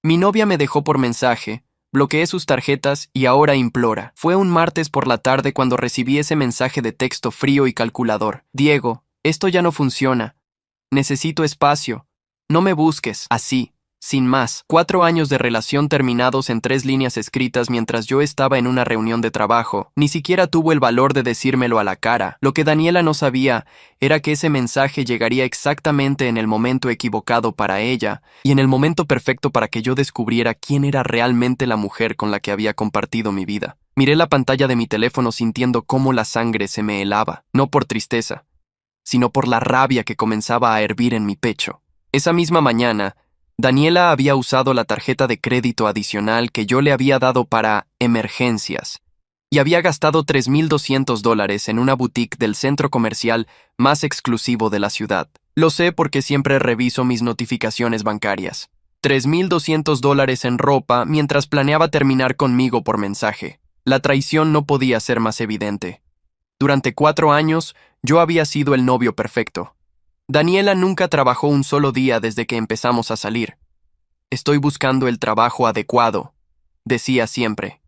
Mi novia me dejó por mensaje, bloqueé sus tarjetas y ahora implora. Fue un martes por la tarde cuando recibí ese mensaje de texto frío y calculador. Diego, esto ya no funciona. Necesito espacio. No me busques. Así, sin más. 4 años de relación terminados en 3 líneas escritas mientras yo estaba en una reunión de trabajo. Ni siquiera tuvo el valor de decírmelo a la cara. Lo que Daniela no sabía era que ese mensaje llegaría exactamente en el momento equivocado para ella y en el momento perfecto para que yo descubriera quién era realmente la mujer con la que había compartido mi vida. Miré la pantalla de mi teléfono sintiendo cómo la sangre se me helaba, no por tristeza, sino por la rabia que comenzaba a hervir en mi pecho. Esa misma mañana, Daniela había usado la tarjeta de crédito adicional que yo le había dado para emergencias y había gastado $3,200 en una boutique del centro comercial más exclusivo de la ciudad. Lo sé porque siempre reviso mis notificaciones bancarias. $3,200 en ropa mientras planeaba terminar conmigo por mensaje. La traición no podía ser más evidente. Durante 4 años, yo había sido el novio perfecto. Daniela nunca trabajó un solo día desde que empezamos a salir. Estoy buscando el trabajo adecuado, decía siempre.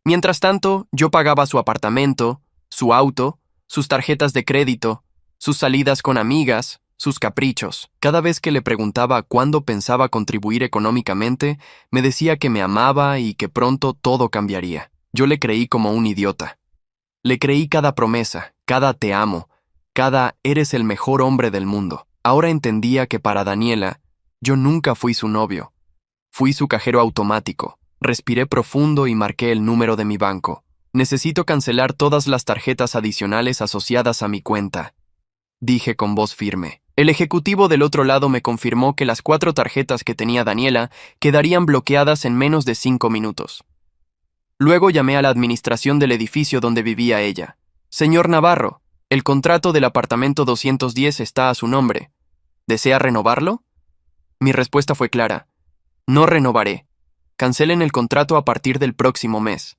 Mientras tanto, yo pagaba su apartamento, su auto, sus tarjetas de crédito, sus salidas con amigas, sus caprichos. Cada vez que le preguntaba cuándo pensaba contribuir económicamente, me decía que me amaba y que pronto todo cambiaría. Yo le creí como un idiota. Le creí cada promesa, cada te amo, cada eres el mejor hombre del mundo. Ahora entendía que para Daniela, yo nunca fui su novio. Fui su cajero automático. Respiré profundo y marqué el número de mi banco. Necesito cancelar todas las tarjetas adicionales asociadas a mi cuenta, dije con voz firme. El ejecutivo del otro lado me confirmó que las 4 tarjetas que tenía Daniela quedarían bloqueadas en menos de 5 minutos. Luego llamé a la administración del edificio donde vivía ella. Señor Navarro, el contrato del apartamento 210 está a su nombre. ¿Desea renovarlo? Mi respuesta fue clara. No renovaré. Cancelen el contrato a partir del próximo mes.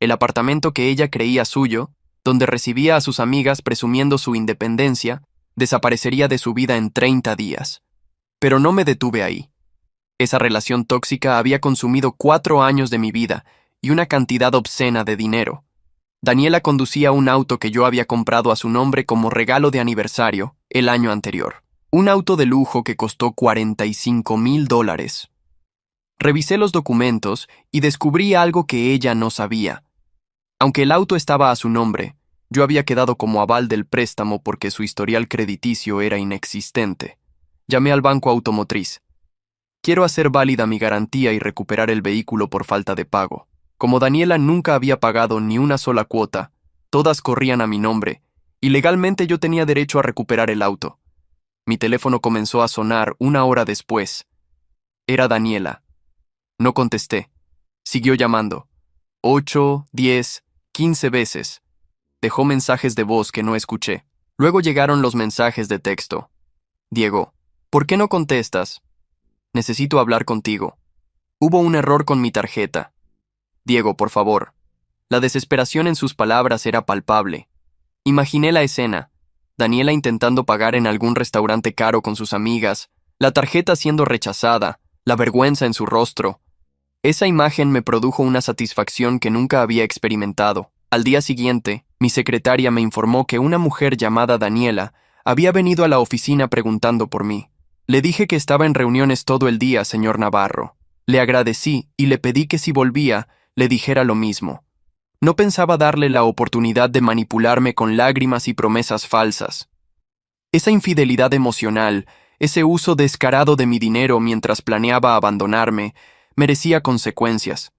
El apartamento que ella creía suyo, donde recibía a sus amigas presumiendo su independencia, desaparecería de su vida en 30 días. Pero no me detuve ahí. Esa relación tóxica había consumido 4 años de mi vida y una cantidad obscena de dinero. Daniela conducía un auto que yo había comprado a su nombre como regalo de aniversario el año anterior. Un auto de lujo que costó $45,000. Revisé los documentos y descubrí algo que ella no sabía. Aunque el auto estaba a su nombre, yo había quedado como aval del préstamo porque su historial crediticio era inexistente. Llamé al banco automotriz. Quiero hacer válida mi garantía y recuperar el vehículo por falta de pago. Como Daniela nunca había pagado ni una sola cuota, todas corrían a mi nombre, y legalmente yo tenía derecho a recuperar el auto. Mi teléfono comenzó a sonar 1 hora después. Era Daniela. No contesté. Siguió llamando. 8, 10, 15 veces. Dejó mensajes de voz que no escuché. Luego llegaron los mensajes de texto. Diego, ¿por qué no contestas? Necesito hablar contigo. Hubo un error con mi tarjeta. Diego, por favor. La desesperación en sus palabras era palpable. Imaginé la escena. Daniela intentando pagar en algún restaurante caro con sus amigas, la tarjeta siendo rechazada, la vergüenza en su rostro. Esa imagen me produjo una satisfacción que nunca había experimentado. Al día siguiente, mi secretaria me informó que una mujer llamada Daniela había venido a la oficina preguntando por mí. Le dije que estaba en reuniones todo el día, señor Navarro. Le agradecí y le pedí que si volvía, le dijera lo mismo. No pensaba darle la oportunidad de manipularme con lágrimas y promesas falsas. Esa infidelidad emocional, ese uso descarado de mi dinero mientras planeaba abandonarme, merecía consecuencias.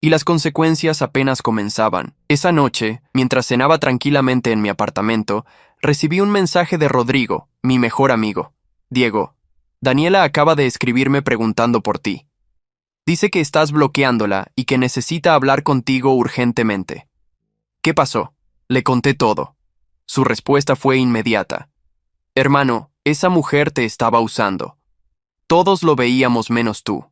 Y las consecuencias apenas comenzaban. Esa noche, mientras cenaba tranquilamente en mi apartamento, recibí un mensaje de Rodrigo, mi mejor amigo. Diego, Daniela acaba de escribirme preguntando por ti. Dice que estás bloqueándola y que necesita hablar contigo urgentemente. ¿Qué pasó? Le conté todo. Su respuesta fue inmediata. Hermano, esa mujer te estaba usando. Todos lo veíamos menos tú.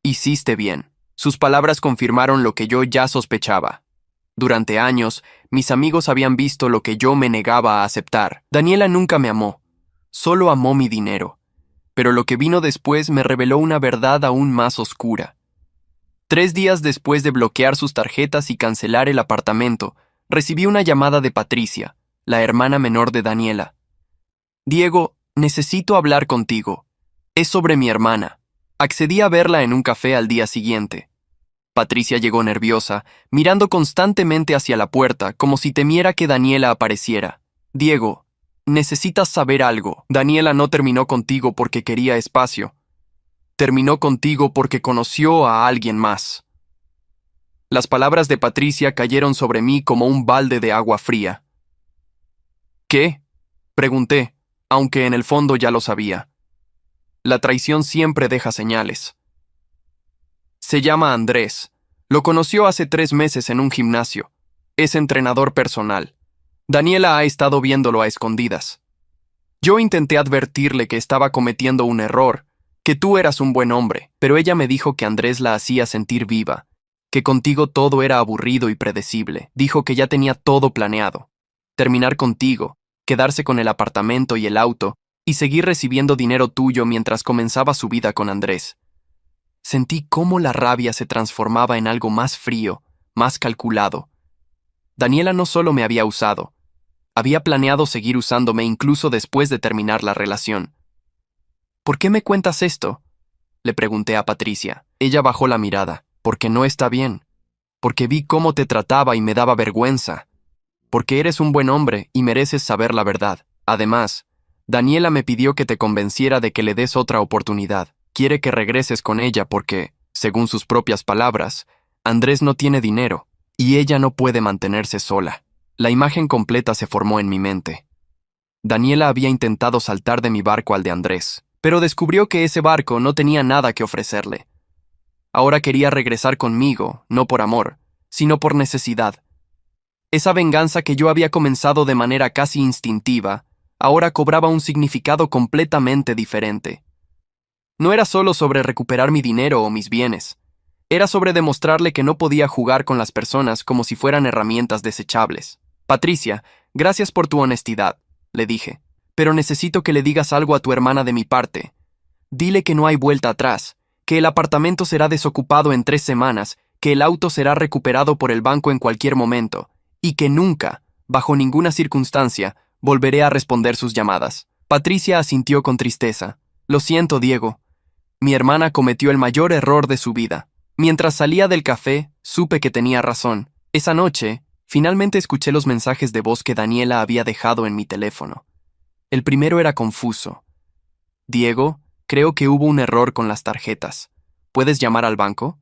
Hiciste bien. Sus palabras confirmaron lo que yo ya sospechaba. Durante años, mis amigos habían visto lo que yo me negaba a aceptar. Daniela nunca me amó. Solo amó mi dinero. pero lo que vino después me reveló una verdad aún más oscura. 3 días después de bloquear sus tarjetas y cancelar el apartamento, recibí una llamada de Patricia, la hermana menor de Daniela. Diego, necesito hablar contigo. Es sobre mi hermana. Accedí a verla en un café al día siguiente. Patricia llegó nerviosa, mirando constantemente hacia la puerta, como si temiera que Daniela apareciera. Diego, necesitas saber algo. Daniela no terminó contigo porque quería espacio. Terminó contigo porque conoció a alguien más. Las palabras de Patricia cayeron sobre mí como un balde de agua fría. ¿Qué? Pregunté, aunque en el fondo ya lo sabía. La traición siempre deja señales. Se llama Andrés. Lo conoció hace 3 meses en un gimnasio. Es entrenador personal. Daniela ha estado viéndolo a escondidas. Yo intenté advertirle que estaba cometiendo un error, que tú eras un buen hombre, pero ella me dijo que Andrés la hacía sentir viva, que contigo todo era aburrido y predecible. Dijo que ya tenía todo planeado. Terminar contigo, quedarse con el apartamento y el auto, y seguir recibiendo dinero tuyo mientras comenzaba su vida con Andrés. Sentí cómo la rabia se transformaba en algo más frío, más calculado. Daniela no solo me había usado, había planeado seguir usándome incluso después de terminar la relación. ¿Por qué me cuentas esto?, le pregunté a Patricia. Ella bajó la mirada. Porque no está bien. Porque vi cómo te trataba y me daba vergüenza. Porque eres un buen hombre y mereces saber la verdad. Además, Daniela me pidió que te convenciera de que le des otra oportunidad. Quiere que regreses con ella porque, según sus propias palabras, Andrés no tiene dinero y ella no puede mantenerse sola. La imagen completa se formó en mi mente. Daniela había intentado saltar de mi barco al de Andrés, pero descubrió que ese barco no tenía nada que ofrecerle. Ahora quería regresar conmigo, no por amor, sino por necesidad. Esa venganza que yo había comenzado de manera casi instintiva, ahora cobraba un significado completamente diferente. No era solo sobre recuperar mi dinero o mis bienes. Era sobre demostrarle que no podía jugar con las personas como si fueran herramientas desechables. Patricia, gracias por tu honestidad, le dije, pero necesito que le digas algo a tu hermana de mi parte. Dile que no hay vuelta atrás, que el apartamento será desocupado en 3 semanas, que el auto será recuperado por el banco en cualquier momento, y que nunca, bajo ninguna circunstancia, volveré a responder sus llamadas. Patricia asintió con tristeza. Lo siento, Diego. Mi hermana cometió el mayor error de su vida. Mientras salía del café, supe que tenía razón. Esa noche, finalmente escuché los mensajes de voz que Daniela había dejado en mi teléfono. El primero era confuso. Diego, creo que hubo un error con las tarjetas. ¿Puedes llamar al banco?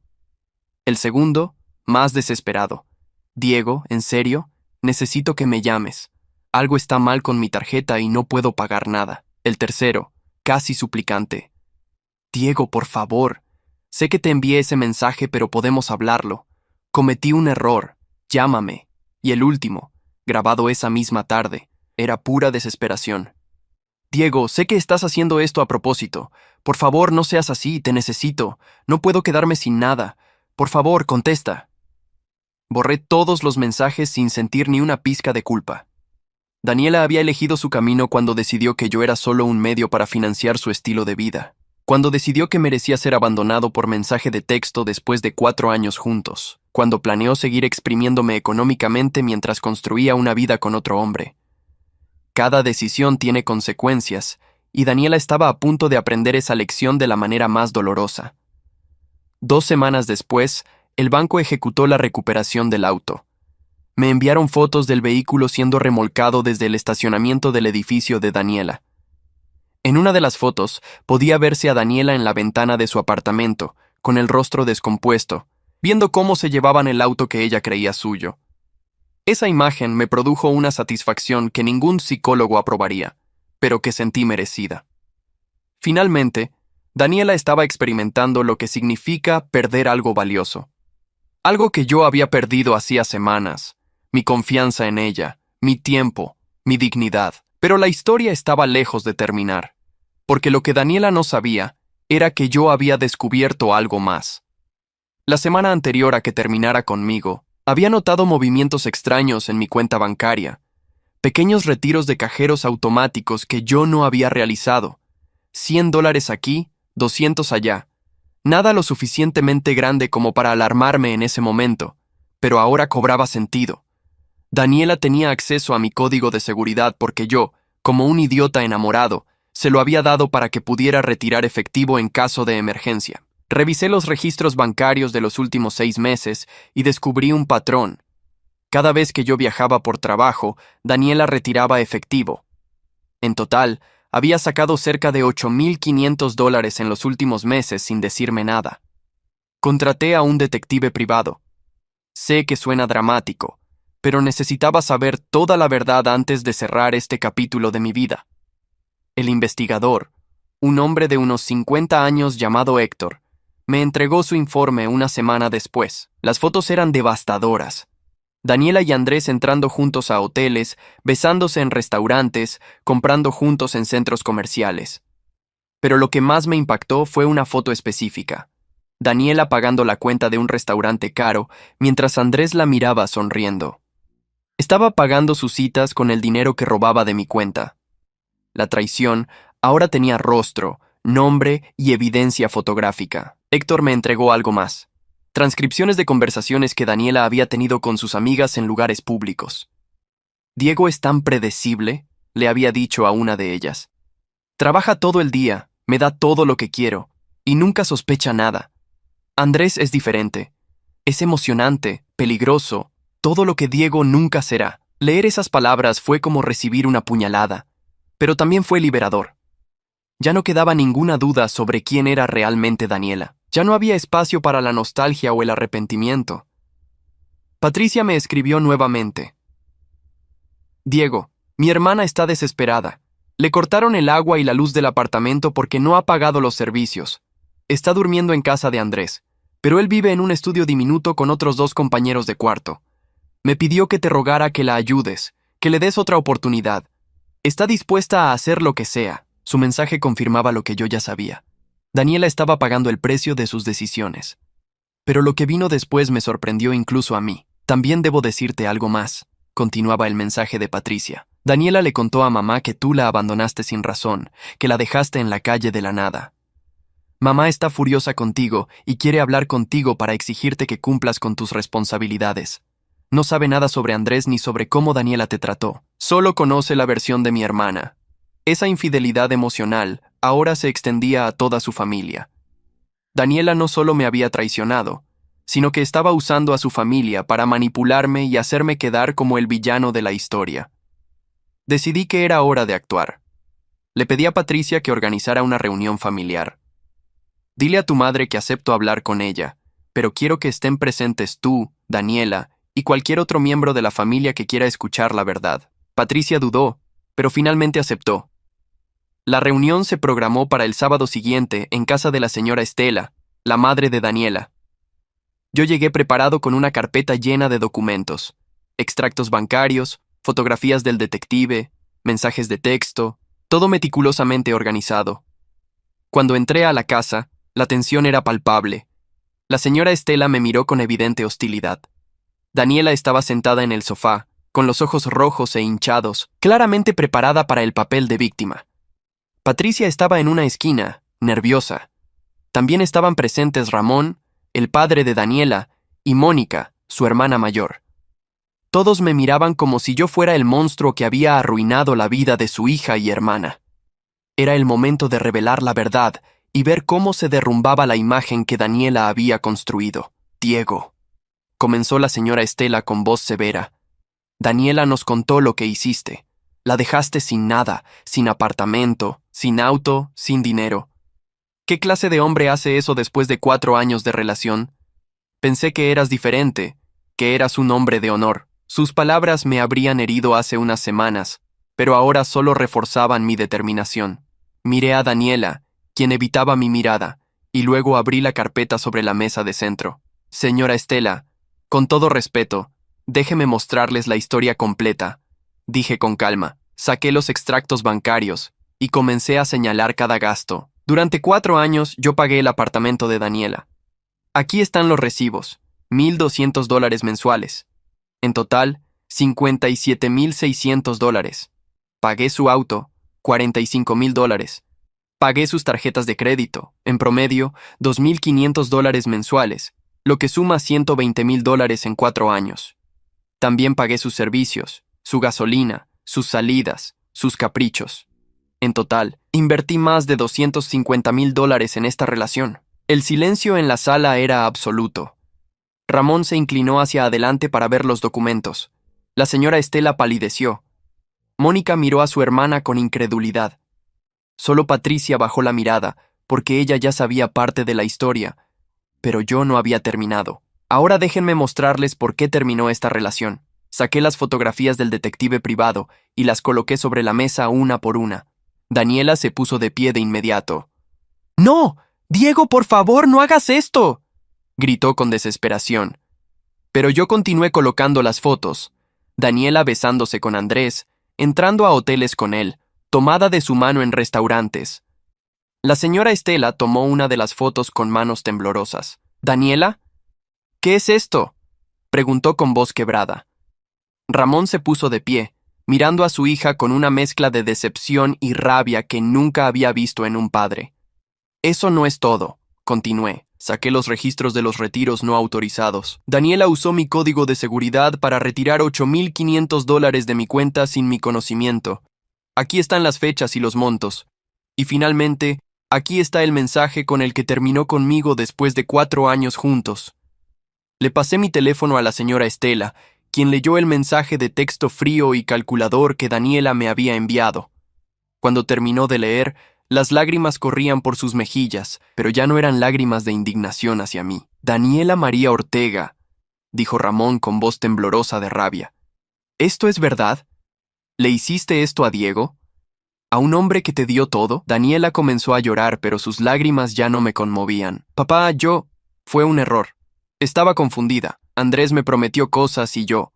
El segundo, más desesperado. Diego, ¿en serio? Necesito que me llames. Algo está mal con mi tarjeta y no puedo pagar nada. El tercero, casi suplicante. Diego, por favor. Sé que te envié ese mensaje, pero podemos hablarlo. Cometí un error. Llámame. Y el último, grabado esa misma tarde, era pura desesperación. Diego, sé que estás haciendo esto a propósito. Por favor, no seas así, te necesito. No puedo quedarme sin nada. Por favor, contesta. Borré todos los mensajes sin sentir ni una pizca de culpa. Daniela había elegido su camino cuando decidió que yo era solo un medio para financiar su estilo de vida. Cuando decidió que merecía ser abandonado por mensaje de texto después de 4 años juntos. Cuando planeó seguir exprimiéndome económicamente mientras construía una vida con otro hombre. Cada decisión tiene consecuencias, y Daniela estaba a punto de aprender esa lección de la manera más dolorosa. 2 semanas después, el banco ejecutó la recuperación del auto. Me enviaron fotos del vehículo siendo remolcado desde el estacionamiento del edificio de Daniela. En una de las fotos podía verse a Daniela en la ventana de su apartamento, con el rostro descompuesto, viendo cómo se llevaban el auto que ella creía suyo. Esa imagen me produjo una satisfacción que ningún psicólogo aprobaría, pero que sentí merecida. Finalmente, Daniela estaba experimentando lo que significa perder algo valioso. Algo que yo había perdido hacía semanas, mi confianza en ella, mi tiempo, mi dignidad. Pero la historia estaba lejos de terminar, porque lo que Daniela no sabía era que yo había descubierto algo más. La semana anterior a que terminara conmigo, había notado movimientos extraños en mi cuenta bancaria, pequeños retiros de cajeros automáticos que yo no había realizado, $100 aquí, 200 allá. Nada lo suficientemente grande como para alarmarme en ese momento, pero ahora cobraba sentido. Daniela tenía acceso a mi código de seguridad porque yo, como un idiota enamorado, se lo había dado para que pudiera retirar efectivo en caso de emergencia. Revisé los registros bancarios de los últimos 6 meses y descubrí un patrón. Cada vez que yo viajaba por trabajo, Daniela retiraba efectivo. En total, había sacado cerca de $8,500 en los últimos meses sin decirme nada. Contraté a un detective privado. Sé que suena dramático, pero necesitaba saber toda la verdad antes de cerrar este capítulo de mi vida. El investigador, un hombre de unos 50 años llamado Héctor, me entregó su informe una semana después. Las fotos eran devastadoras. Daniela y Andrés entrando juntos a hoteles, besándose en restaurantes, comprando juntos en centros comerciales. Pero lo que más me impactó fue una foto específica. Daniela pagando la cuenta de un restaurante caro, mientras Andrés la miraba sonriendo. Estaba pagando sus citas con el dinero que robaba de mi cuenta. La traición ahora tenía rostro, nombre y evidencia fotográfica. Héctor me entregó algo más. Transcripciones de conversaciones que Daniela había tenido con sus amigas en lugares públicos. Diego es tan predecible, le había dicho a una de ellas. Trabaja todo el día, me da todo lo que quiero, y nunca sospecha nada. Andrés es diferente. Es emocionante, peligroso, todo lo que Diego nunca será. Leer esas palabras fue como recibir una puñalada, pero también fue liberador. Ya no quedaba ninguna duda sobre quién era realmente Daniela. Ya no había espacio para la nostalgia o el arrepentimiento. Patricia me escribió nuevamente. Diego, mi hermana está desesperada. Le cortaron el agua y la luz del apartamento porque no ha pagado los servicios. Está durmiendo en casa de Andrés, pero él vive en un estudio diminuto con otros 2 compañeros de cuarto. Me pidió que te rogara que la ayudes, que le des otra oportunidad. Está dispuesta a hacer lo que sea. Su mensaje confirmaba lo que yo ya sabía. Daniela estaba pagando el precio de sus decisiones. Pero lo que vino después me sorprendió incluso a mí. También debo decirte algo más, continuaba el mensaje de Patricia. Daniela le contó a mamá que tú la abandonaste sin razón, que la dejaste en la calle de la nada. Mamá está furiosa contigo y quiere hablar contigo para exigirte que cumplas con tus responsabilidades. No sabe nada sobre Andrés ni sobre cómo Daniela te trató. Solo conoce la versión de mi hermana. Esa infidelidad emocional ahora se extendía a toda su familia. Daniela no solo me había traicionado, sino que estaba usando a su familia para manipularme y hacerme quedar como el villano de la historia. Decidí que era hora de actuar. Le pedí a Patricia que organizara una reunión familiar. Dile a tu madre que acepto hablar con ella, pero quiero que estén presentes tú, Daniela, y cualquier otro miembro de la familia que quiera escuchar la verdad. Patricia dudó, pero finalmente aceptó. La reunión se programó para el sábado siguiente en casa de la señora Estela, la madre de Daniela. Yo llegué preparado con una carpeta llena de documentos, extractos bancarios, fotografías del detective, mensajes de texto, todo meticulosamente organizado. Cuando entré a la casa, la tensión era palpable. La señora Estela me miró con evidente hostilidad. Daniela estaba sentada en el sofá, con los ojos rojos e hinchados, claramente preparada para el papel de víctima. Patricia estaba en una esquina, nerviosa. También estaban presentes Ramón, el padre de Daniela, y Mónica, su hermana mayor. Todos me miraban como si yo fuera el monstruo que había arruinado la vida de su hija y hermana. Era el momento de revelar la verdad y ver cómo se derrumbaba la imagen que Daniela había construido. Diego, comenzó la señora Estela con voz severa. Daniela nos contó lo que hiciste. La dejaste sin nada, sin apartamento, sin auto, sin dinero. ¿Qué clase de hombre hace eso después de 4 años de relación? Pensé que eras diferente, que eras un hombre de honor. Sus palabras me habrían herido hace unas semanas, pero ahora solo reforzaban mi determinación. Miré a Daniela, quien evitaba mi mirada, y luego abrí la carpeta sobre la mesa de centro. Señora Estela, con todo respeto, déjeme mostrarles la historia completa, dije con calma. Saqué los extractos bancarios y comencé a señalar cada gasto. Durante 4 años yo pagué el apartamento de Daniela. Aquí están los recibos, $1,200 mensuales. En total, $57,600. Pagué su auto, $45,000. Pagué sus tarjetas de crédito, en promedio, $2.500 mensuales, lo que suma $120.000 en 4 años. También pagué sus servicios, su gasolina, sus salidas, sus caprichos. En total, invertí más de $250.000 en esta relación. El silencio en la sala era absoluto. Ramón se inclinó hacia adelante para ver los documentos. La señora Estela palideció. Mónica miró a su hermana con incredulidad. Solo Patricia bajó la mirada, porque ella ya sabía parte de la historia, pero yo no había terminado. Ahora déjenme mostrarles por qué terminó esta relación. Saqué las fotografías del detective privado y las coloqué sobre la mesa una por una. Daniela se puso de pie de inmediato. ¡No! ¡Diego, por favor, no hagas esto!, gritó con desesperación. Pero yo continué colocando las fotos. Daniela besándose con Andrés, entrando a hoteles con él, tomada de su mano en restaurantes. La señora Estela tomó una de las fotos con manos temblorosas. «¿Daniela? ¿Qué es esto?», preguntó con voz quebrada. Ramón se puso de pie, mirando a su hija con una mezcla de decepción y rabia que nunca había visto en un padre. «Eso no es todo», continué. Saqué los registros de los retiros no autorizados. Daniela usó mi código de seguridad para retirar $8.500 de mi cuenta sin mi conocimiento. Aquí están las fechas y los montos. Y finalmente, aquí está el mensaje con el que terminó conmigo después de 4 años juntos. Le pasé mi teléfono a la señora Estela, quien leyó el mensaje de texto frío y calculador que Daniela me había enviado. Cuando terminó de leer, las lágrimas corrían por sus mejillas, pero ya no eran lágrimas de indignación hacia mí. «Daniela María Ortega», dijo Ramón con voz temblorosa de rabia. «¿Esto es verdad? ¿Le hiciste esto a Diego? ¿A un hombre que te dio todo?» Daniela comenzó a llorar, pero sus lágrimas ya no me conmovían. «Papá, fue un error. Estaba confundida. Andrés me prometió cosas y yo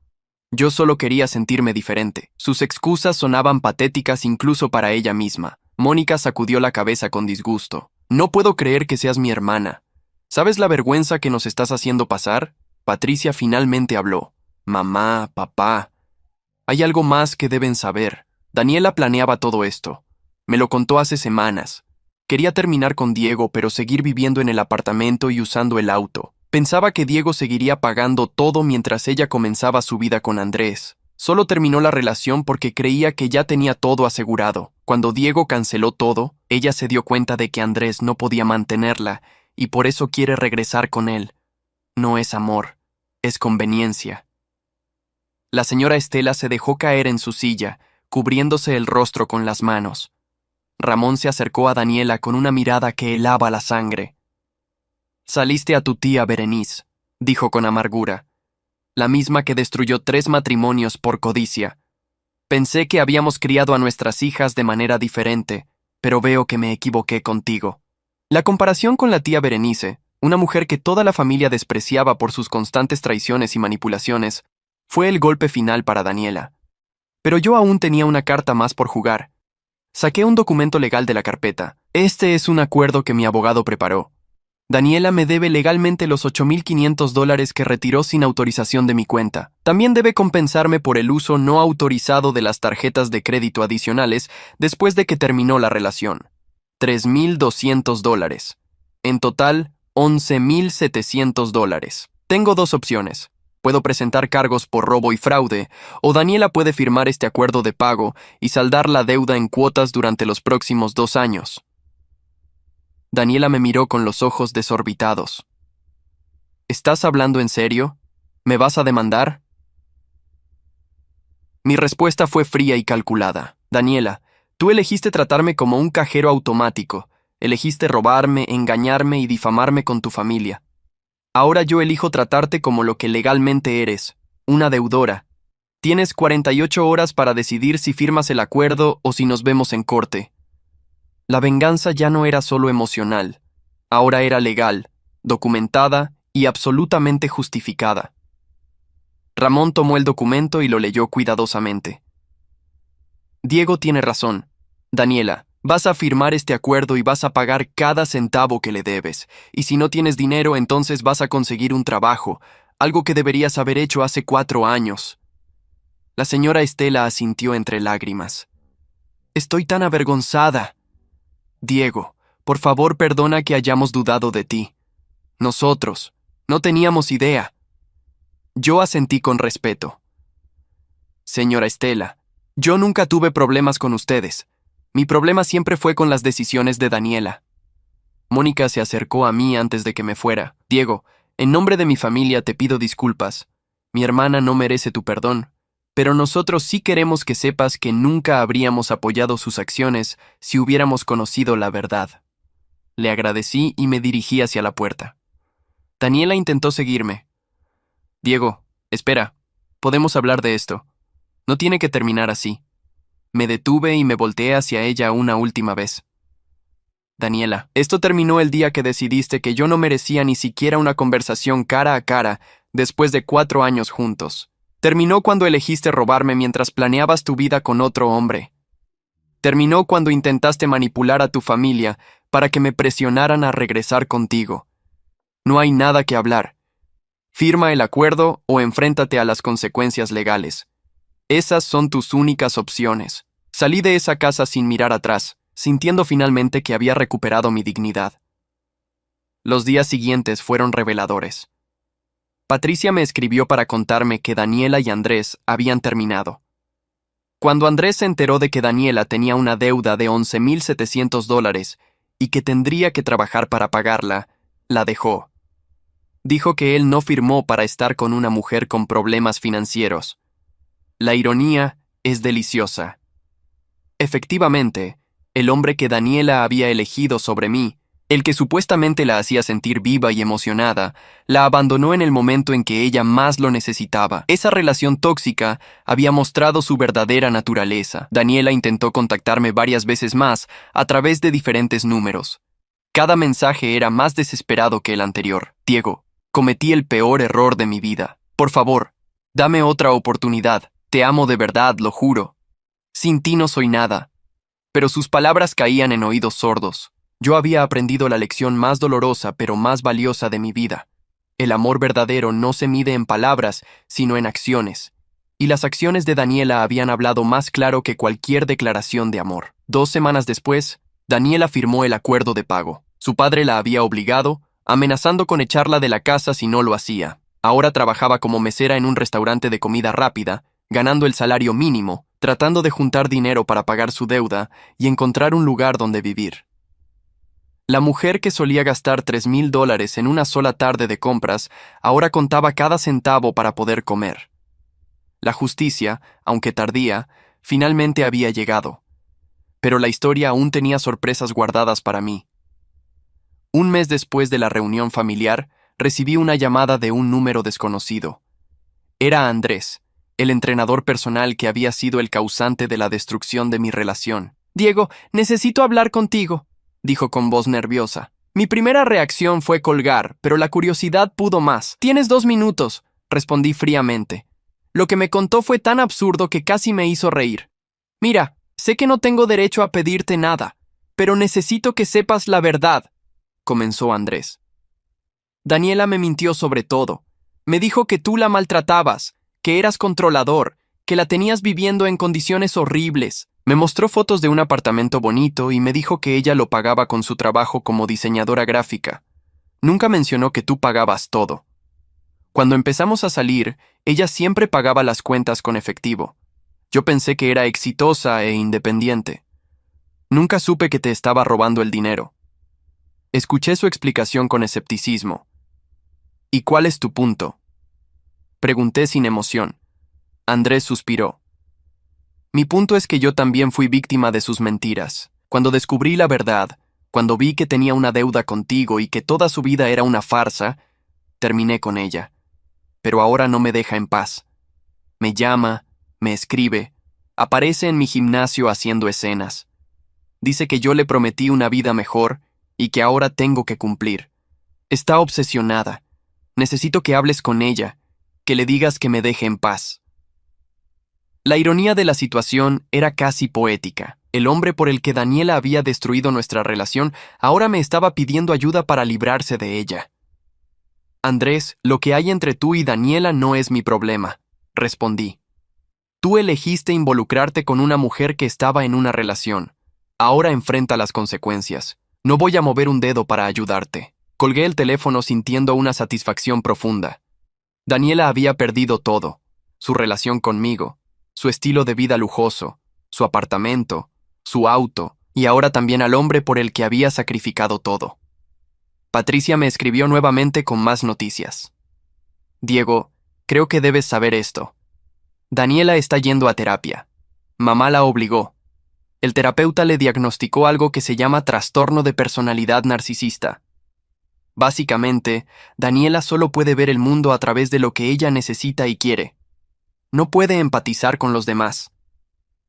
solo quería sentirme diferente». Sus excusas sonaban patéticas incluso para ella misma. Mónica sacudió la cabeza con disgusto. «No puedo creer que seas mi hermana. ¿Sabes la vergüenza que nos estás haciendo pasar?». Patricia finalmente habló. «Mamá, papá, hay algo más que deben saber. Daniela planeaba todo esto. Me lo contó hace semanas. Quería terminar con Diego, pero seguir viviendo en el apartamento y usando el auto. Pensaba que Diego seguiría pagando todo mientras ella comenzaba su vida con Andrés. Solo terminó la relación porque creía que ya tenía todo asegurado. Cuando Diego canceló todo, ella se dio cuenta de que Andrés no podía mantenerla y por eso quiere regresar con él. No es amor, es conveniencia». La señora Estela se dejó caer en su silla, cubriéndose el rostro con las manos. Ramón se acercó a Daniela con una mirada que helaba la sangre. «Saliste a tu tía Berenice», dijo con amargura, «la misma que destruyó 3 matrimonios por codicia. Pensé que habíamos criado a nuestras hijas de manera diferente, pero veo que me equivoqué contigo». La comparación con la tía Berenice, una mujer que toda la familia despreciaba por sus constantes traiciones y manipulaciones, fue el golpe final para Daniela. Pero yo aún tenía una carta más por jugar. Saqué un documento legal de la carpeta. «Este es un acuerdo que mi abogado preparó. Daniela me debe legalmente los $8.500 que retiró sin autorización de mi cuenta. También debe compensarme por el uso no autorizado de las tarjetas de crédito adicionales después de que terminó la relación. $3.200. En total, $11.700. Tengo 2 opciones. Puedo presentar cargos por robo y fraude, o Daniela puede firmar este acuerdo de pago y saldar la deuda en cuotas durante los próximos 2 años. Daniela me miró con los ojos desorbitados. «¿Estás hablando en serio? ¿Me vas a demandar?». Mi respuesta fue fría y calculada. «Daniela, tú elegiste tratarme como un cajero automático. Elegiste robarme, engañarme y difamarme con tu familia. Ahora yo elijo tratarte como lo que legalmente eres, una deudora. Tienes 48 horas para decidir si firmas el acuerdo o si nos vemos en corte». La venganza ya no era solo emocional, ahora era legal, documentada y absolutamente justificada. Ramón tomó el documento y lo leyó cuidadosamente. «Diego tiene razón. Daniela, vas a firmar este acuerdo y vas a pagar cada centavo que le debes, y si no tienes dinero, entonces vas a conseguir un trabajo, algo que deberías haber hecho hace 4 años». La señora Estela asintió entre lágrimas. «Estoy tan avergonzada». Diego, por favor perdona que hayamos dudado de ti. Nosotros, no teníamos idea. Yo asentí con respeto. Señora Estela, yo nunca tuve problemas con ustedes. Mi problema siempre fue con las decisiones de Daniela. Mónica se acercó a mí antes de que me fuera. Diego, en nombre de mi familia te pido disculpas. Mi hermana no merece tu perdón, pero nosotros sí queremos que sepas que nunca habríamos apoyado sus acciones si hubiéramos conocido la verdad. Le agradecí y me dirigí hacia la puerta. Daniela intentó seguirme. Diego, espera, podemos hablar de esto. No tiene que terminar así. Me detuve y me volteé hacia ella una última vez. Daniela, esto terminó el día que decidiste que yo no merecía ni siquiera una conversación cara a cara después de 4 años juntos. Terminó cuando elegiste robarme mientras planeabas tu vida con otro hombre. Terminó cuando intentaste manipular a tu familia para que me presionaran a regresar contigo. No hay nada que hablar. Firma el acuerdo o enfréntate a las consecuencias legales. Esas son tus únicas opciones. Salí de esa casa sin mirar atrás, sintiendo finalmente que había recuperado mi dignidad. Los días siguientes fueron reveladores. Patricia me escribió para contarme que Daniela y Andrés habían terminado. Cuando Andrés se enteró de que Daniela tenía una deuda de $11,700 y que tendría que trabajar para pagarla, la dejó. Dijo que él no firmó para estar con una mujer con problemas financieros. La ironía es deliciosa. Efectivamente, el hombre que Daniela había elegido sobre mí, el que supuestamente la hacía sentir viva y emocionada, la abandonó en el momento en que ella más lo necesitaba. Esa relación tóxica había mostrado su verdadera naturaleza. Daniela intentó contactarme varias veces más a través de diferentes números. Cada mensaje era más desesperado que el anterior. Diego, cometí el peor error de mi vida. Por favor, dame otra oportunidad. Te amo de verdad, lo juro. Sin ti no soy nada. Pero sus palabras caían en oídos sordos. Yo había aprendido la lección más dolorosa pero más valiosa de mi vida. El amor verdadero no se mide en palabras, sino en acciones. Y las acciones de Daniela habían hablado más claro que cualquier declaración de amor. 2 semanas después, Daniela firmó el acuerdo de pago. Su padre la había obligado, amenazando con echarla de la casa si no lo hacía. Ahora trabajaba como mesera en un restaurante de comida rápida, ganando el salario mínimo, tratando de juntar dinero para pagar su deuda y encontrar un lugar donde vivir. La mujer que solía gastar $3,000 en una sola tarde de compras, ahora contaba cada centavo para poder comer. La justicia, aunque tardía, finalmente había llegado. Pero la historia aún tenía sorpresas guardadas para mí. Un mes después de la reunión familiar, recibí una llamada de un número desconocido. Era Andrés, el entrenador personal que había sido el causante de la destrucción de mi relación. Diego, necesito hablar contigo, dijo con voz nerviosa. Mi primera reacción fue colgar, pero la curiosidad pudo más. Tienes 2 minutos, respondí fríamente. Lo que me contó fue tan absurdo que casi me hizo reír. Mira, sé que no tengo derecho a pedirte nada, pero necesito que sepas la verdad, comenzó Andrés. Daniela me mintió sobre todo. Me dijo que tú la maltratabas, que eras controlador, que la tenías viviendo en condiciones horribles. Me mostró fotos de un apartamento bonito y me dijo que ella lo pagaba con su trabajo como diseñadora gráfica. Nunca mencionó que tú pagabas todo. Cuando empezamos a salir, ella siempre pagaba las cuentas con efectivo. Yo pensé que era exitosa e independiente. Nunca supe que te estaba robando el dinero. Escuché su explicación con escepticismo. ¿Y cuál es tu punto?, pregunté sin emoción. Andrés suspiró. Mi punto es que yo también fui víctima de sus mentiras. Cuando descubrí la verdad, cuando vi que tenía una deuda contigo y que toda su vida era una farsa, terminé con ella. Pero ahora no me deja en paz. Me llama, me escribe, aparece en mi gimnasio haciendo escenas. Dice que yo le prometí una vida mejor y que ahora tengo que cumplir. Está obsesionada. Necesito que hables con ella, que le digas que me deje en paz. La ironía de la situación era casi poética. El hombre por el que Daniela había destruido nuestra relación ahora me estaba pidiendo ayuda para librarse de ella. Andrés, lo que hay entre tú y Daniela no es mi problema, respondí. Tú elegiste involucrarte con una mujer que estaba en una relación. Ahora enfrenta las consecuencias. No voy a mover un dedo para ayudarte. Colgué el teléfono sintiendo una satisfacción profunda. Daniela había perdido todo: su relación conmigo, su estilo de vida lujoso, su apartamento, su auto, y ahora también al hombre por el que había sacrificado todo. Patricia me escribió nuevamente con más noticias. Diego, creo que debes saber esto. Daniela está yendo a terapia. Mamá la obligó. El terapeuta le diagnosticó algo que se llama trastorno de personalidad narcisista. Básicamente, Daniela solo puede ver el mundo a través de lo que ella necesita y quiere. No puede empatizar con los demás.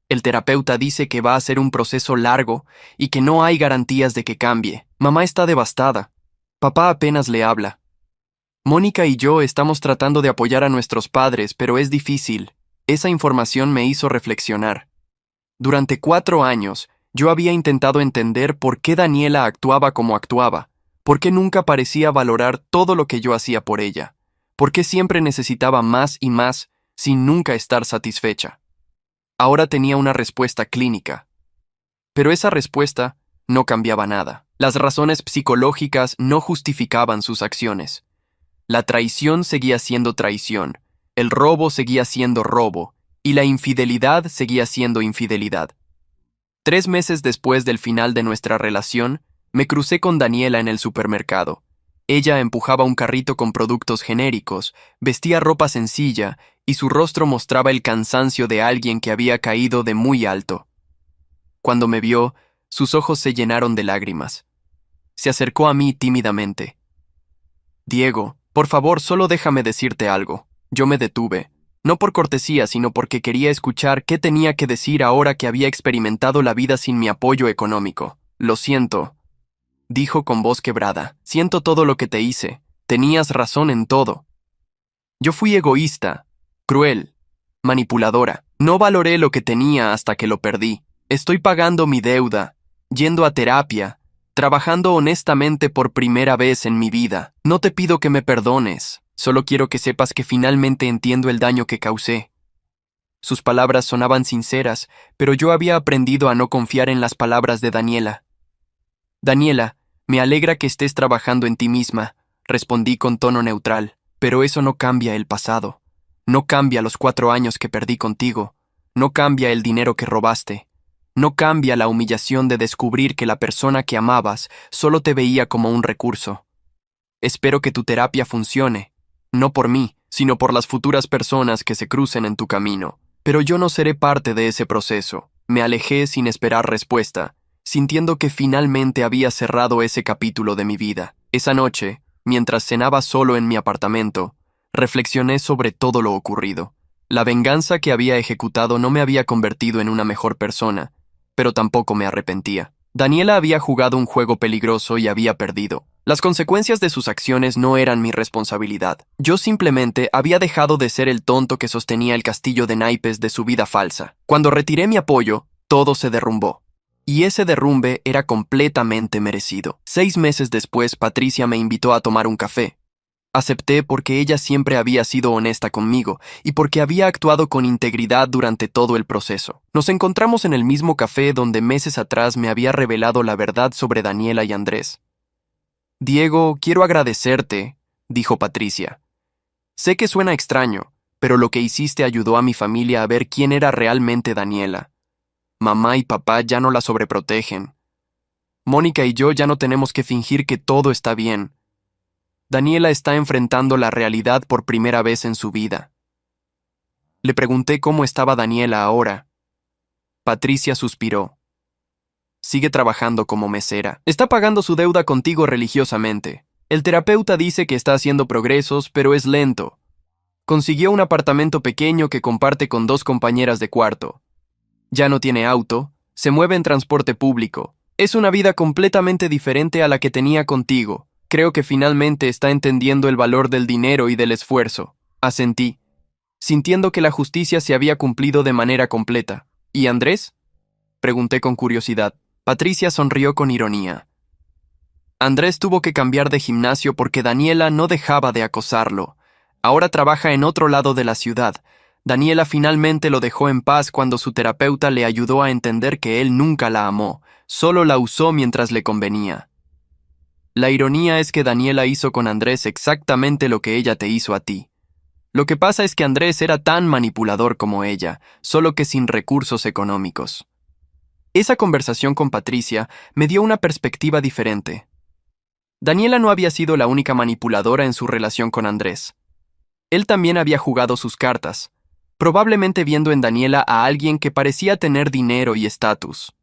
El terapeuta dice que va a ser un proceso largo y que no hay garantías de que cambie. Mamá está devastada. Papá apenas le habla. Mónica y yo estamos tratando de apoyar a nuestros padres, pero es difícil. Esa información me hizo reflexionar. Durante 4 años, yo había intentado entender por qué Daniela actuaba como actuaba, por qué nunca parecía valorar todo lo que yo hacía por ella, por qué siempre necesitaba más y más sin nunca estar satisfecha. Ahora tenía una respuesta clínica. Pero esa respuesta no cambiaba nada. Las razones psicológicas no justificaban sus acciones. La traición seguía siendo traición, el robo seguía siendo robo, y la infidelidad seguía siendo infidelidad. 3 meses después del final de nuestra relación, me crucé con Daniela en el supermercado. Ella empujaba un carrito con productos genéricos, vestía ropa sencilla, y su rostro mostraba el cansancio de alguien que había caído de muy alto. Cuando me vio, sus ojos se llenaron de lágrimas. Se acercó a mí tímidamente. Diego, por favor, solo déjame decirte algo. Yo me detuve, no por cortesía, sino porque quería escuchar qué tenía que decir ahora que había experimentado la vida sin mi apoyo económico. Lo siento, dijo con voz quebrada. Siento todo lo que te hice. Tenías razón en todo. Yo fui egoísta, cruel, manipuladora. No valoré lo que tenía hasta que lo perdí. Estoy pagando mi deuda, yendo a terapia, trabajando honestamente por primera vez en mi vida. No te pido que me perdones, solo quiero que sepas que finalmente entiendo el daño que causé. Sus palabras sonaban sinceras, pero yo había aprendido a no confiar en las palabras de Daniela. Daniela, me alegra que estés trabajando en ti misma, respondí con tono neutral, pero eso no cambia el pasado. No cambia los 4 años que perdí contigo. No cambia el dinero que robaste. No cambia la humillación de descubrir que la persona que amabas solo te veía como un recurso. Espero que tu terapia funcione, no por mí, sino por las futuras personas que se crucen en tu camino. Pero yo no seré parte de ese proceso. Me alejé sin esperar respuesta, sintiendo que finalmente había cerrado ese capítulo de mi vida. Esa noche, mientras cenaba solo en mi apartamento, reflexioné sobre todo lo ocurrido. La venganza que había ejecutado no me había convertido en una mejor persona, pero tampoco me arrepentía. Daniela había jugado un juego peligroso y había perdido. Las consecuencias de sus acciones no eran mi responsabilidad. Yo simplemente había dejado de ser el tonto que sostenía el castillo de naipes de su vida falsa. Cuando retiré mi apoyo, todo se derrumbó. Y ese derrumbe era completamente merecido. 6 meses después, Patricia me invitó a tomar un café. Acepté porque ella siempre había sido honesta conmigo y porque había actuado con integridad durante todo el proceso. Nos encontramos en el mismo café donde meses atrás me había revelado la verdad sobre Daniela y Andrés. Diego, quiero agradecerte, dijo Patricia. Sé que suena extraño, pero lo que hiciste ayudó a mi familia a ver quién era realmente Daniela. Mamá y papá ya no la sobreprotegen. Mónica y yo ya no tenemos que fingir que todo está bien. Daniela está enfrentando la realidad por primera vez en su vida. Le pregunté cómo estaba Daniela ahora. Patricia suspiró. Sigue trabajando como mesera. Está pagando su deuda contigo religiosamente. El terapeuta dice que está haciendo progresos, pero es lento. Consiguió un apartamento pequeño que comparte con 2 compañeras de cuarto. Ya no tiene auto, se mueve en transporte público. Es una vida completamente diferente a la que tenía contigo. Creo que finalmente está entendiendo el valor del dinero y del esfuerzo. Asentí, sintiendo que la justicia se había cumplido de manera completa. ¿Y Andrés?, pregunté con curiosidad. Patricia sonrió con ironía. Andrés tuvo que cambiar de gimnasio porque Daniela no dejaba de acosarlo. Ahora trabaja en otro lado de la ciudad, Daniela finalmente lo dejó en paz cuando su terapeuta le ayudó a entender que él nunca la amó, solo la usó mientras le convenía. La ironía es que Daniela hizo con Andrés exactamente lo que ella te hizo a ti. Lo que pasa es que Andrés era tan manipulador como ella, solo que sin recursos económicos. Esa conversación con Patricia me dio una perspectiva diferente. Daniela no había sido la única manipuladora en su relación con Andrés. Él también había jugado sus cartas, probablemente viendo en Daniela a alguien que parecía tener dinero y estatus.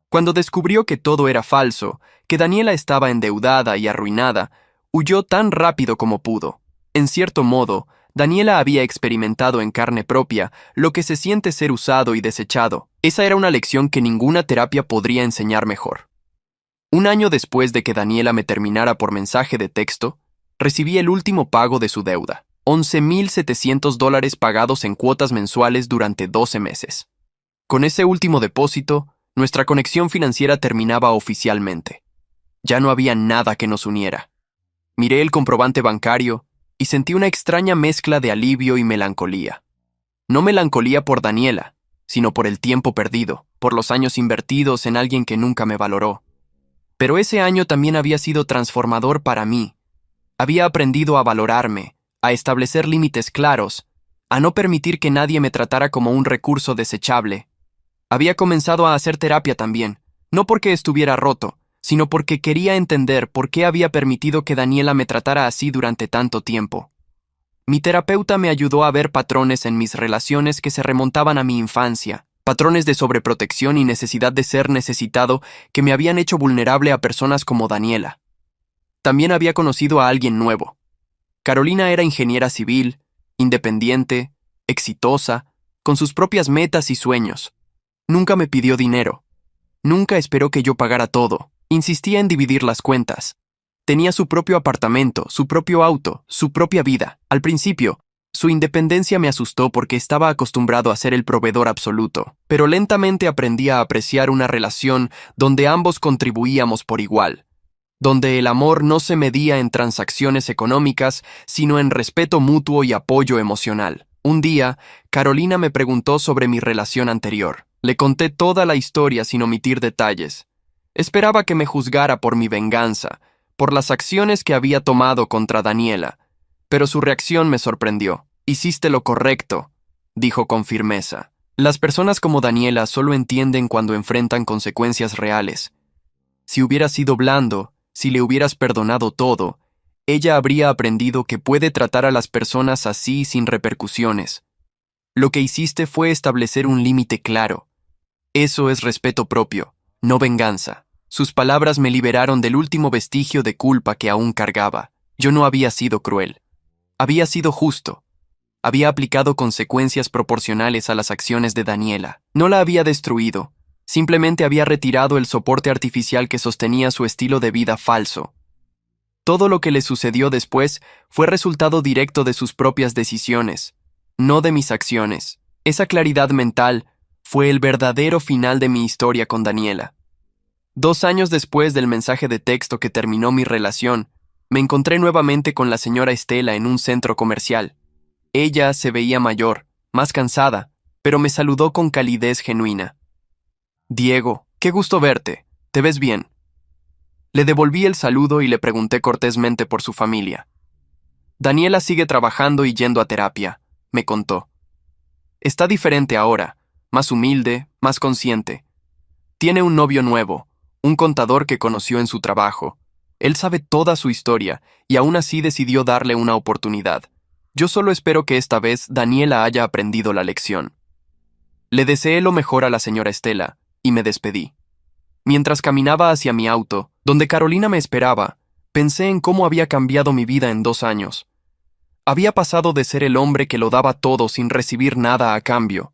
Cuando descubrió que todo era falso, que Daniela estaba endeudada y arruinada, huyó tan rápido como pudo. En cierto modo, Daniela había experimentado en carne propia lo que se siente ser usado y desechado. Esa era una lección que ninguna terapia podría enseñar mejor. Un año después de que Daniela me terminara por mensaje de texto, recibí el último pago de su deuda, $11,700 pagados en cuotas mensuales durante 12 meses. Con ese último depósito, nuestra conexión financiera terminaba oficialmente. Ya no había nada que nos uniera. Miré el comprobante bancario y sentí una extraña mezcla de alivio y melancolía. No melancolía por Daniela, sino por el tiempo perdido, por los años invertidos en alguien que nunca me valoró. Pero ese año también había sido transformador para mí. Había aprendido a valorarme, a establecer límites claros, a no permitir que nadie me tratara como un recurso desechable. Había comenzado a hacer terapia también, no porque estuviera roto, sino porque quería entender por qué había permitido que Daniela me tratara así durante tanto tiempo. Mi terapeuta me ayudó a ver patrones en mis relaciones que se remontaban a mi infancia, patrones de sobreprotección y necesidad de ser necesitado que me habían hecho vulnerable a personas como Daniela. También había conocido a alguien nuevo. Carolina era ingeniera civil, independiente, exitosa, con sus propias metas y sueños. Nunca me pidió dinero. Nunca esperó que yo pagara todo. Insistía en dividir las cuentas. Tenía su propio apartamento, su propio auto, su propia vida. Al principio, su independencia me asustó porque estaba acostumbrado a ser el proveedor absoluto, pero lentamente aprendí a apreciar una relación donde ambos contribuíamos por igual, donde el amor no se medía en transacciones económicas, sino en respeto mutuo y apoyo emocional. Un día, Carolina me preguntó sobre mi relación anterior. Le conté toda la historia sin omitir detalles. Esperaba que me juzgara por mi venganza, por las acciones que había tomado contra Daniela, pero su reacción me sorprendió. «Hiciste lo correcto», dijo con firmeza. Las personas como Daniela solo entienden cuando enfrentan consecuencias reales. Si hubieras sido blando, si le hubieras perdonado todo, ella habría aprendido que puede tratar a las personas así sin repercusiones. Lo que hiciste fue establecer un límite claro. Eso es respeto propio, no venganza. Sus palabras me liberaron del último vestigio de culpa que aún cargaba. Yo no había sido cruel. Había sido justo. Había aplicado consecuencias proporcionales a las acciones de Daniela. No la había destruido. Simplemente había retirado el soporte artificial que sostenía su estilo de vida falso. Todo lo que le sucedió después fue resultado directo de sus propias decisiones, no de mis acciones. Esa claridad mental fue el verdadero final de mi historia con Daniela. 2 años después del mensaje de texto que terminó mi relación, me encontré nuevamente con la señora Estela en un centro comercial. Ella se veía mayor, más cansada, pero me saludó con calidez genuina. «Diego, qué gusto verte. ¿Te ves bien?» Le devolví el saludo y le pregunté cortésmente por su familia. «Daniela sigue trabajando y yendo a terapia», me contó. «Está diferente ahora, más humilde, más consciente. Tiene un novio nuevo, un contador que conoció en su trabajo. Él sabe toda su historia y aún así decidió darle una oportunidad. Yo solo espero que esta vez Daniela haya aprendido la lección». Le deseé lo mejor a la señora Estela y me despedí. Mientras caminaba hacia mi auto, donde Carolina me esperaba, pensé en cómo había cambiado mi vida en 2 años. Había pasado de ser el hombre que lo daba todo sin recibir nada a cambio,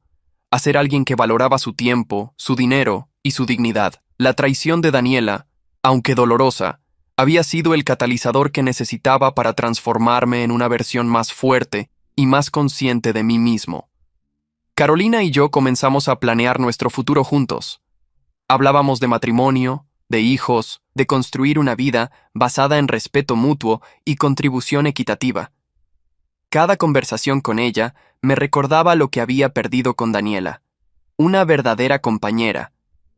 a ser alguien que valoraba su tiempo, su dinero y su dignidad. La traición de Daniela, aunque dolorosa, había sido el catalizador que necesitaba para transformarme en una versión más fuerte y más consciente de mí mismo. Carolina y yo comenzamos a planear nuestro futuro juntos. Hablábamos de matrimonio, de hijos, de construir una vida basada en respeto mutuo y contribución equitativa. Cada conversación con ella me recordaba lo que había perdido con Daniela. Una verdadera compañera,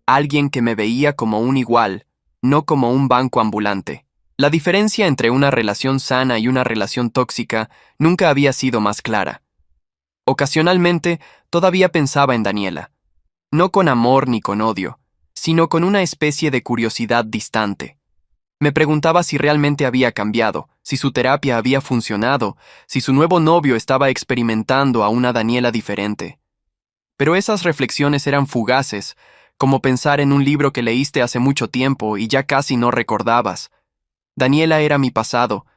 alguien que me veía como un igual, no como un banco ambulante. La diferencia entre una relación sana y una relación tóxica nunca había sido más clara. Ocasionalmente, todavía pensaba en Daniela. No con amor ni con odio, sino con una especie de curiosidad distante. Me preguntaba si realmente había cambiado, si su terapia había funcionado, si su nuevo novio estaba experimentando a una Daniela diferente. Pero esas reflexiones eran fugaces, como pensar en un libro que leíste hace mucho tiempo y ya casi no recordabas. Daniela era mi pasado,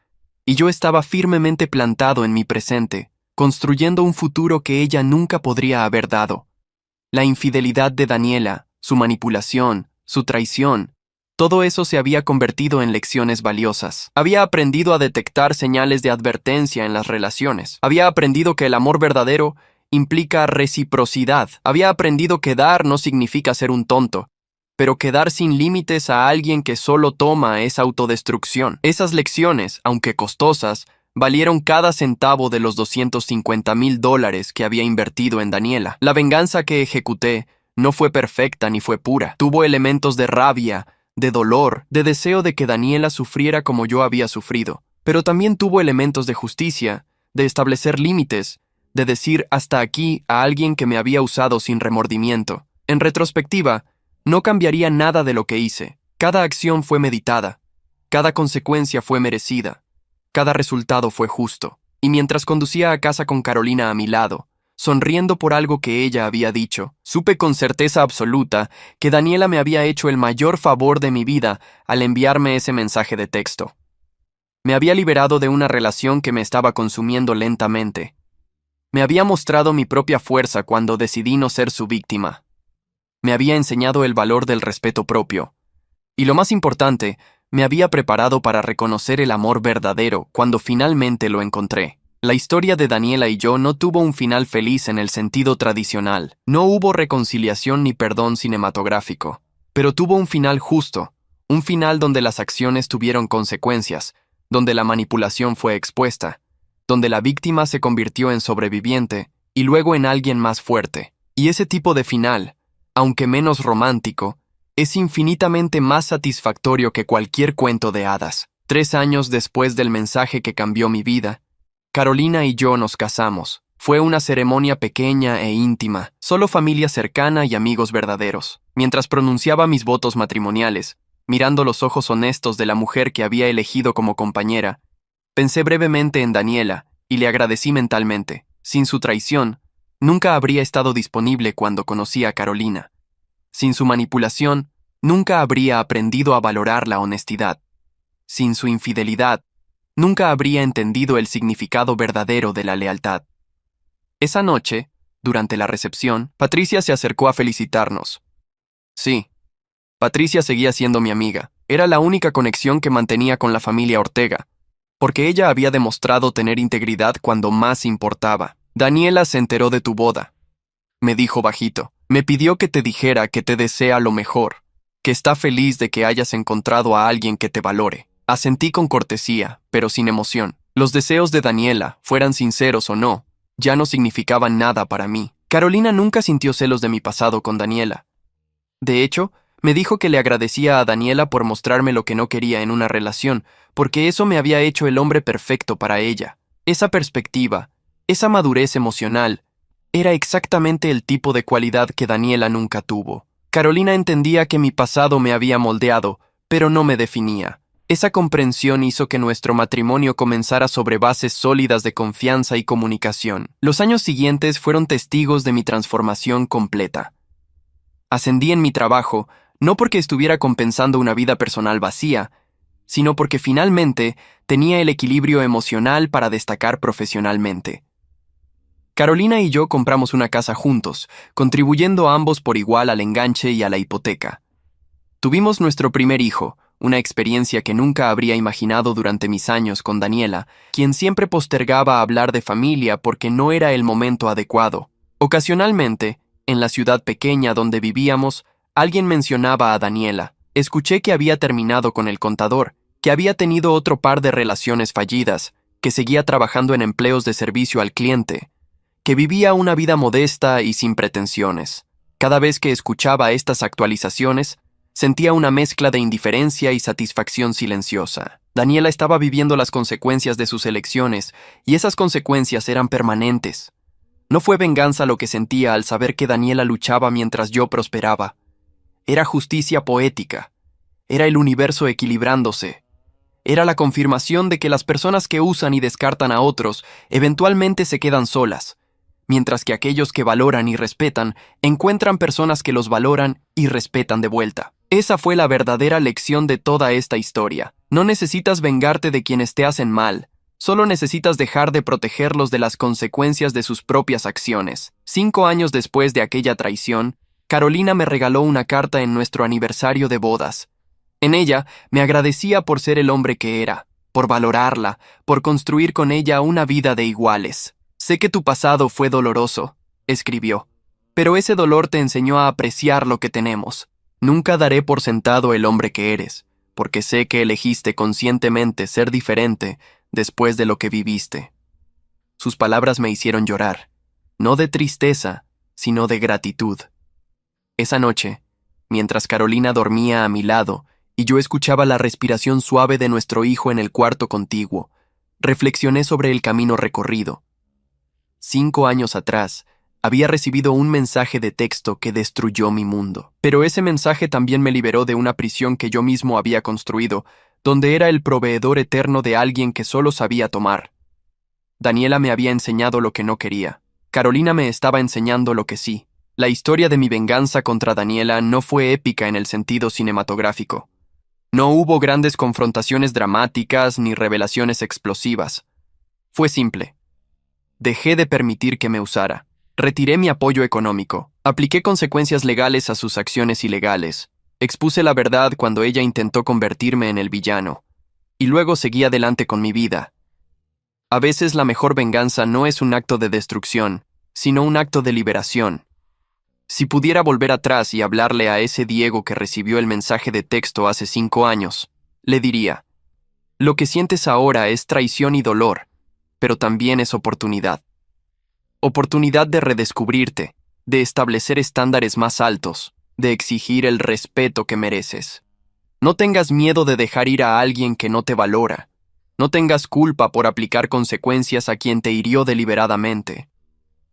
y yo estaba firmemente plantado en mi presente, construyendo un futuro que ella nunca podría haber dado. La infidelidad de Daniela, su manipulación, su traición, todo eso se había convertido en lecciones valiosas. Había aprendido a detectar señales de advertencia en las relaciones. Había aprendido que el amor verdadero implica reciprocidad. Había aprendido que dar no significa ser un tonto, pero que dar sin límites a alguien que solo toma es autodestrucción. Esas lecciones, aunque costosas, valieron cada centavo de los $250,000 que había invertido en Daniela. La venganza que ejecuté no fue perfecta ni fue pura. Tuvo elementos de rabia, de dolor, de deseo de que Daniela sufriera como yo había sufrido. Pero también tuvo elementos de justicia, de establecer límites, de decir hasta aquí a alguien que me había usado sin remordimiento. En retrospectiva, no cambiaría nada de lo que hice. Cada acción fue meditada. Cada consecuencia fue merecida. Cada resultado fue justo. Y mientras conducía a casa con Carolina a mi lado, sonriendo por algo que ella había dicho, supe con certeza absoluta que Daniela me había hecho el mayor favor de mi vida al enviarme ese mensaje de texto. Me había liberado de una relación que me estaba consumiendo lentamente. Me había mostrado mi propia fuerza cuando decidí no ser su víctima. Me había enseñado el valor del respeto propio. Y lo más importante, me había preparado para reconocer el amor verdadero cuando finalmente lo encontré. La historia de Daniela y yo no tuvo un final feliz en el sentido tradicional. No hubo reconciliación ni perdón cinematográfico. Pero tuvo un final justo, un final donde las acciones tuvieron consecuencias, donde la manipulación fue expuesta, donde la víctima se convirtió en sobreviviente y luego en alguien más fuerte. Y ese tipo de final, aunque menos romántico, es infinitamente más satisfactorio que cualquier cuento de hadas. 3 años después del mensaje que cambió mi vida, Carolina y yo nos casamos. Fue una ceremonia pequeña e íntima, solo familia cercana y amigos verdaderos. Mientras pronunciaba mis votos matrimoniales, mirando los ojos honestos de la mujer que había elegido como compañera, pensé brevemente en Daniela y le agradecí mentalmente. Sin su traición, nunca habría estado disponible cuando conocí a Carolina. Sin su manipulación, nunca habría aprendido a valorar la honestidad. Sin su infidelidad, nunca habría entendido el significado verdadero de la lealtad. Esa noche, durante la recepción, Patricia se acercó a felicitarnos. Sí, Patricia seguía siendo mi amiga. Era la única conexión que mantenía con la familia Ortega, porque ella había demostrado tener integridad cuando más importaba. Daniela se enteró de tu boda, me dijo bajito. Me pidió que te dijera que te desea lo mejor, que está feliz de que hayas encontrado a alguien que te valore. Asentí con cortesía, pero sin emoción. Los deseos de Daniela, fueran sinceros o no, ya no significaban nada para mí. Carolina nunca sintió celos de mi pasado con Daniela. De hecho, me dijo que le agradecía a Daniela por mostrarme lo que no quería en una relación, porque eso me había hecho el hombre perfecto para ella. Esa perspectiva, esa madurez emocional, era exactamente el tipo de cualidad que Daniela nunca tuvo. Carolina entendía que mi pasado me había moldeado, pero no me definía. Esa comprensión hizo que nuestro matrimonio comenzara sobre bases sólidas de confianza y comunicación. Los años siguientes fueron testigos de mi transformación completa. Ascendí en mi trabajo, no porque estuviera compensando una vida personal vacía, sino porque finalmente tenía el equilibrio emocional para destacar profesionalmente. Carolina y yo compramos una casa juntos, contribuyendo ambos por igual al enganche y a la hipoteca. Tuvimos nuestro primer hijo, una experiencia que nunca habría imaginado durante mis años con Daniela, quien siempre postergaba hablar de familia porque no era el momento adecuado. Ocasionalmente, en la ciudad pequeña donde vivíamos, alguien mencionaba a Daniela. Escuché que había terminado con el contador, que había tenido otro par de relaciones fallidas, que seguía trabajando en empleos de servicio al cliente, que vivía una vida modesta y sin pretensiones. Cada vez que escuchaba estas actualizaciones, sentía una mezcla de indiferencia y satisfacción silenciosa. Daniela estaba viviendo las consecuencias de sus elecciones, y esas consecuencias eran permanentes. No fue venganza lo que sentía al saber que Daniela luchaba mientras yo prosperaba. Era justicia poética. Era el universo equilibrándose. Era la confirmación de que las personas que usan y descartan a otros eventualmente se quedan solas, mientras que aquellos que valoran y respetan encuentran personas que los valoran y respetan de vuelta. Esa fue la verdadera lección de toda esta historia. No necesitas vengarte de quienes te hacen mal, solo necesitas dejar de protegerlos de las consecuencias de sus propias acciones. 5 años después de aquella traición, Carolina me regaló una carta en nuestro aniversario de bodas. En ella me agradecía por ser el hombre que era, por valorarla, por construir con ella una vida de iguales. «Sé que tu pasado fue doloroso», escribió, «pero ese dolor te enseñó a apreciar lo que tenemos. Nunca daré por sentado el hombre que eres, porque sé que elegiste conscientemente ser diferente después de lo que viviste». Sus palabras me hicieron llorar, no de tristeza, sino de gratitud. Esa noche, mientras Carolina dormía a mi lado y yo escuchaba la respiración suave de nuestro hijo en el cuarto contiguo, reflexioné sobre el camino recorrido. 5 años atrás, había recibido un mensaje de texto que destruyó mi mundo. Pero ese mensaje también me liberó de una prisión que yo mismo había construido, donde era el proveedor eterno de alguien que solo sabía tomar. Daniela me había enseñado lo que no quería. Carolina me estaba enseñando lo que sí. La historia de mi venganza contra Daniela no fue épica en el sentido cinematográfico. No hubo grandes confrontaciones dramáticas ni revelaciones explosivas. Fue simple. Dejé de permitir que me usara. Retiré mi apoyo económico. Apliqué consecuencias legales a sus acciones ilegales. Expuse la verdad cuando ella intentó convertirme en el villano. Y luego seguí adelante con mi vida. A veces la mejor venganza no es un acto de destrucción, sino un acto de liberación. Si pudiera volver atrás y hablarle a ese Diego que recibió el mensaje de texto hace 5 años, le diría: lo que sientes ahora es traición y dolor, pero también es oportunidad. Oportunidad de redescubrirte, de establecer estándares más altos, de exigir el respeto que mereces. No tengas miedo de dejar ir a alguien que no te valora. No tengas culpa por aplicar consecuencias a quien te hirió deliberadamente.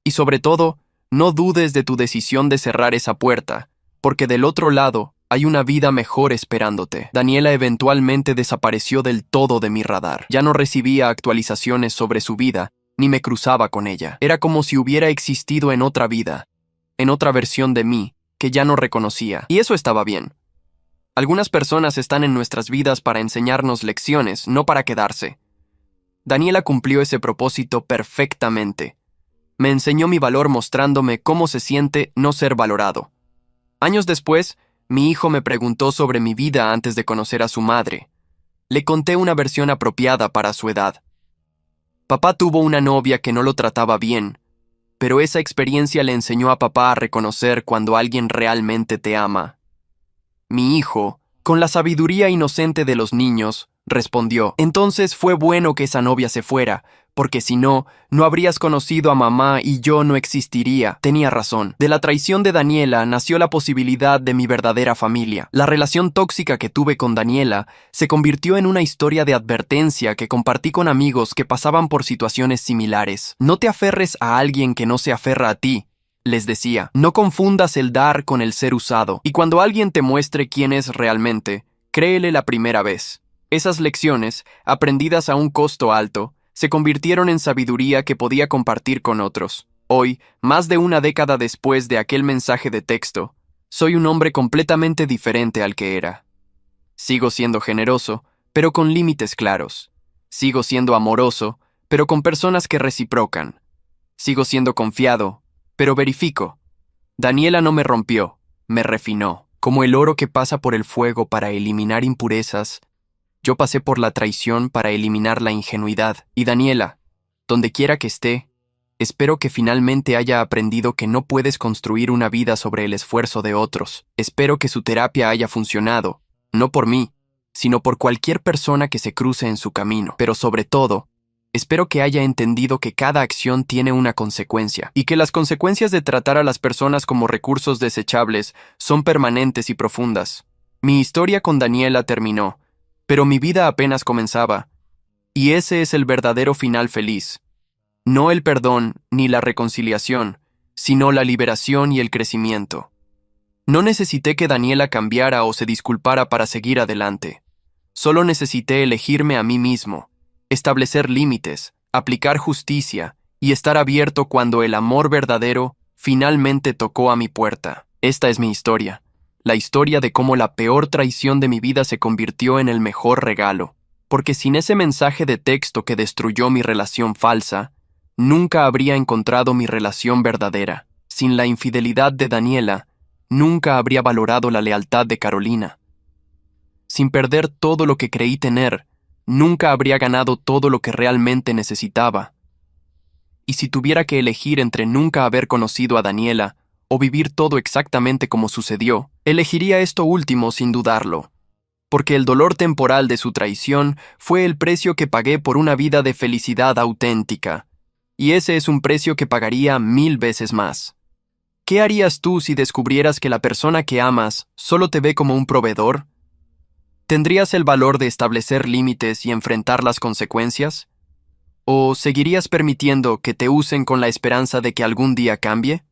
Y sobre todo, no dudes de tu decisión de cerrar esa puerta, porque del otro lado hay una vida mejor esperándote. Daniela eventualmente desapareció del todo de mi radar. Ya no recibía actualizaciones sobre su vida, ni me cruzaba con ella. Era como si hubiera existido en otra vida, en otra versión de mí, que ya no reconocía. Y eso estaba bien. Algunas personas están en nuestras vidas para enseñarnos lecciones, no para quedarse. Daniela cumplió ese propósito perfectamente. Me enseñó mi valor mostrándome cómo se siente no ser valorado. Años después, mi hijo me preguntó sobre mi vida antes de conocer a su madre. Le conté una versión apropiada para su edad. Papá tuvo una novia que no lo trataba bien, pero esa experiencia le enseñó a papá a reconocer cuando alguien realmente te ama. Mi hijo, con la sabiduría inocente de los niños, respondió: entonces fue bueno que esa novia se fuera, porque si no, no habrías conocido a mamá y yo no existiría. Tenía razón. De la traición de Daniela nació la posibilidad de mi verdadera familia. La relación tóxica que tuve con Daniela se convirtió en una historia de advertencia que compartí con amigos que pasaban por situaciones similares. No te aferres a alguien que no se aferra a ti, les decía. No confundas el dar con el ser usado. Y cuando alguien te muestre quién es realmente, créele la primera vez. Esas lecciones, aprendidas a un costo alto, se convirtieron en sabiduría que podía compartir con otros. Hoy, más de una década después de aquel mensaje de texto, soy un hombre completamente diferente al que era. Sigo siendo generoso, pero con límites claros. Sigo siendo amoroso, pero con personas que reciprocan. Sigo siendo confiado, pero verifico. Daniela no me rompió, me refinó. Como el oro que pasa por el fuego para eliminar impurezas, yo pasé por la traición para eliminar la ingenuidad. Y Daniela, donde quiera que esté, espero que finalmente haya aprendido que no puedes construir una vida sobre el esfuerzo de otros. Espero que su terapia haya funcionado, no por mí, sino por cualquier persona que se cruce en su camino. Pero sobre todo, Espero que haya entendido que cada acción tiene una consecuencia y que las consecuencias de tratar a las personas como recursos desechables son permanentes y profundas. Mi historia con Daniela terminó, pero mi vida apenas comenzaba, y ese es el verdadero final feliz. No el perdón ni la reconciliación, sino la liberación y el crecimiento. No necesité que Daniela cambiara o se disculpara para seguir adelante. Solo necesité elegirme a mí mismo, establecer límites, aplicar justicia y estar abierto cuando el amor verdadero finalmente tocó a mi puerta. Esta es mi historia, la historia de cómo la peor traición de mi vida se convirtió en el mejor regalo, porque sin ese mensaje de texto que destruyó mi relación falsa, nunca habría encontrado mi relación verdadera. Sin la infidelidad de Daniela, nunca habría valorado la lealtad de Carolina. Sin perder todo lo que creí tener, nunca habría ganado todo lo que realmente necesitaba. Y si tuviera que elegir entre nunca haber conocido a Daniela o vivir todo exactamente como sucedió, elegiría esto último sin dudarlo, porque el dolor temporal de su traición fue el precio que pagué por una vida de felicidad auténtica, y ese es un precio que pagaría 1000 veces más. ¿Qué harías tú si descubrieras que la persona que amas solo te ve como un proveedor? ¿Tendrías el valor de establecer límites y enfrentar las consecuencias? ¿O seguirías permitiendo que te usen con la esperanza de que algún día cambie?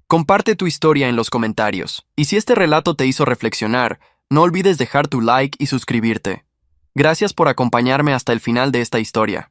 Comparte tu historia en los comentarios, y si este relato te hizo reflexionar, no olvides dejar tu like y suscribirte. Gracias por acompañarme hasta el final de esta historia.